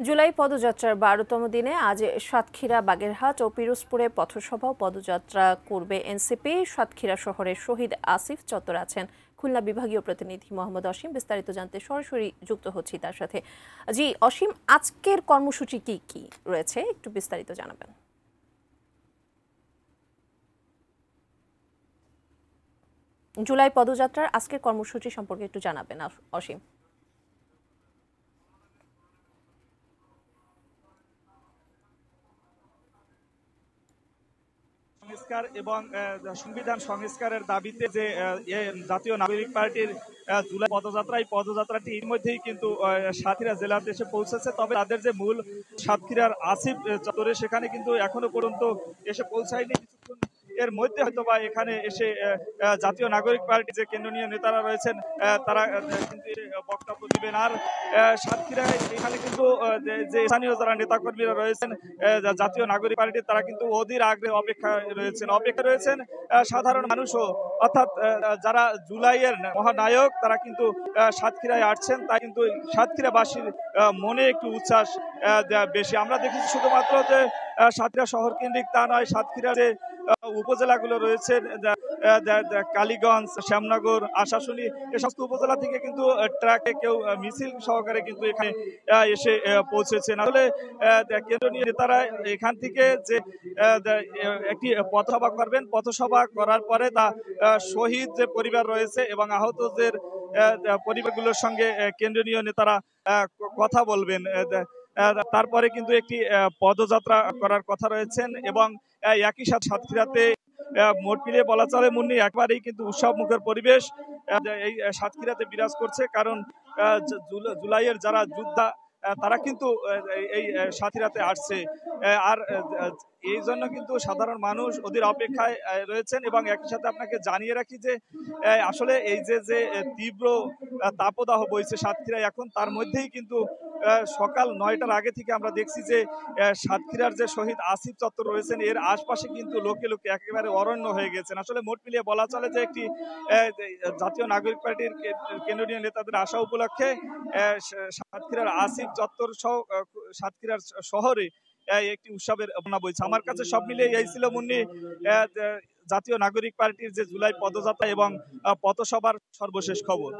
জুলাই পদযাত্রার ১২তম দিনে আজ সাতক্ষীরা, বাগেরহাট ও পিরোজপুরে পথসভা ও পদযাত্রা করবে এনসিপি। সাতক্ষীরা শহরের শহীদ আসিফ চত্বরে আছেন খুলনা বিভাগীয় প্রতিনিধি মোহাম্মদ অসীম। বিস্তারিত জানতে সরাসরি যুক্ত হচ্ছি তার সাথে। জি অসীম, আজকের কর্মসূচি কি কি রয়েছে একটু বিস্তারিত জানাবেন। জুলাই পদযাত্রার আজকের কর্মসূচি সম্পর্কে একটু জানাবেন অসীম। সংস্কার এবং সংবিধান সংস্কারের দাবিতে যে জাতীয় নাগরিক পার্টির জুলাই পদযাত্রা, এই পদযাত্রাটি এর মধ্যেই কিন্তু সাতক্ষীরা জেলাতে এসে পৌঁছেছে। তবে তাদের যে মূল সাতক্ষীরার আসিফ চত্বরে, সেখানে কিন্তু এখনো পর্যন্ত এসে পৌঁছায়নি। কিছুক্ষণ এর মধ্যে হয়তো বা এখানে এসে জাতীয় নাগরিক পার্টি যে কেন্দ্রীয় নেতারা রয়েছেন তারা কিন্তু বক্তব্য দিবেন। আর সাতক্ষীরায় এখানে কিন্তু যে স্থানীয় যারা নেতাকর্মীরা রয়েছেন জাতীয় নাগরিক পার্টির, তারা কিন্তু অধীর আগ্রহে অপেক্ষা রয়েছেন সাধারণ মানুষও, অর্থাৎ যারা জুলাইয়ের মহানায়ক তারা কিন্তু সাতক্ষীরায় আসছেন। তাই কিন্তু সাতক্ষীরাবাসীর মনে একটু উচ্ছ্বাস বেশি। আমরা দেখেছি শুধুমাত্র যে সাতক্ষীরা শহর কেন্দ্রিক তা নয়, সাতক্ষীরা যে উপজেলাগুলো রয়েছে কালীগঞ্জ, শ্যামনগর, আশাশুনি, এ সমস্ত উপজেলা থেকে কিন্তু ট্রাকে কেউ মিছিল সহকারে কিন্তু এখানে এসে পৌঁছেছেন। আসলে কেন্দ্রীয় নেতারা এখান থেকে যে একটি পথসভা করবেন, পথসভা করার পরে তা শহীদ যে পরিবার রয়েছে এবং আহতদের পরিবারগুলোর সঙ্গে কেন্দ্রীয় নেতারা কথা বলবেন। তারপরে কিন্তু একটি পদযাত্রা করার কথা রয়েছেন এবং একই সাথে সাতক্ষীরাতে মোট মিলিয়ে বলা চলে মুন্নি একবারেই কিন্তু উৎসব মুখের পরিবেশ এই সাতক্ষীরাতে বিরাজ করছে। কারণ জুলাইয়ের যারা যোদ্ধা তারা কিন্তু এই সাতক্ষীরাতে আসছে। আর এই জন্য কিন্তু সাধারণ মানুষ ওদের অপেক্ষায় রয়েছেন। এবং একই সাথে আপনাকে জানিয়ে রাখি যে আসলে এই যে তীব্র তাপদাহ বইছে সাতক্ষীরায় এখন, তার মধ্যেই কিন্তু সকাল ৯টার আগে থেকে আমরা দেখছি যে সাতক্ষীরার যে শহীদ আসিফ চত্বর রয়েছেন এর আশপাশে কিন্তু লোকে লোকে একেবারে অরণ্য হয়ে গেছেন। আসলে মোট মিলিয়ে বলা চলে যে একটি জাতীয় নাগরিক পার্টির কেন্দ্রীয় নেতাদের আসা উপলক্ষে সাতক্ষীরার আসিফ চত্বর সহ সাতক্ষীরার শহরে একটি উৎসবের ভাবনা বইছে। আমার কাছে সব মিলিয়ে এই ছিল মুন্নি জাতীয় নাগরিক পার্টির যে জুলাই পদযাত্রা এবং পথসভার সর্বশেষ খবর।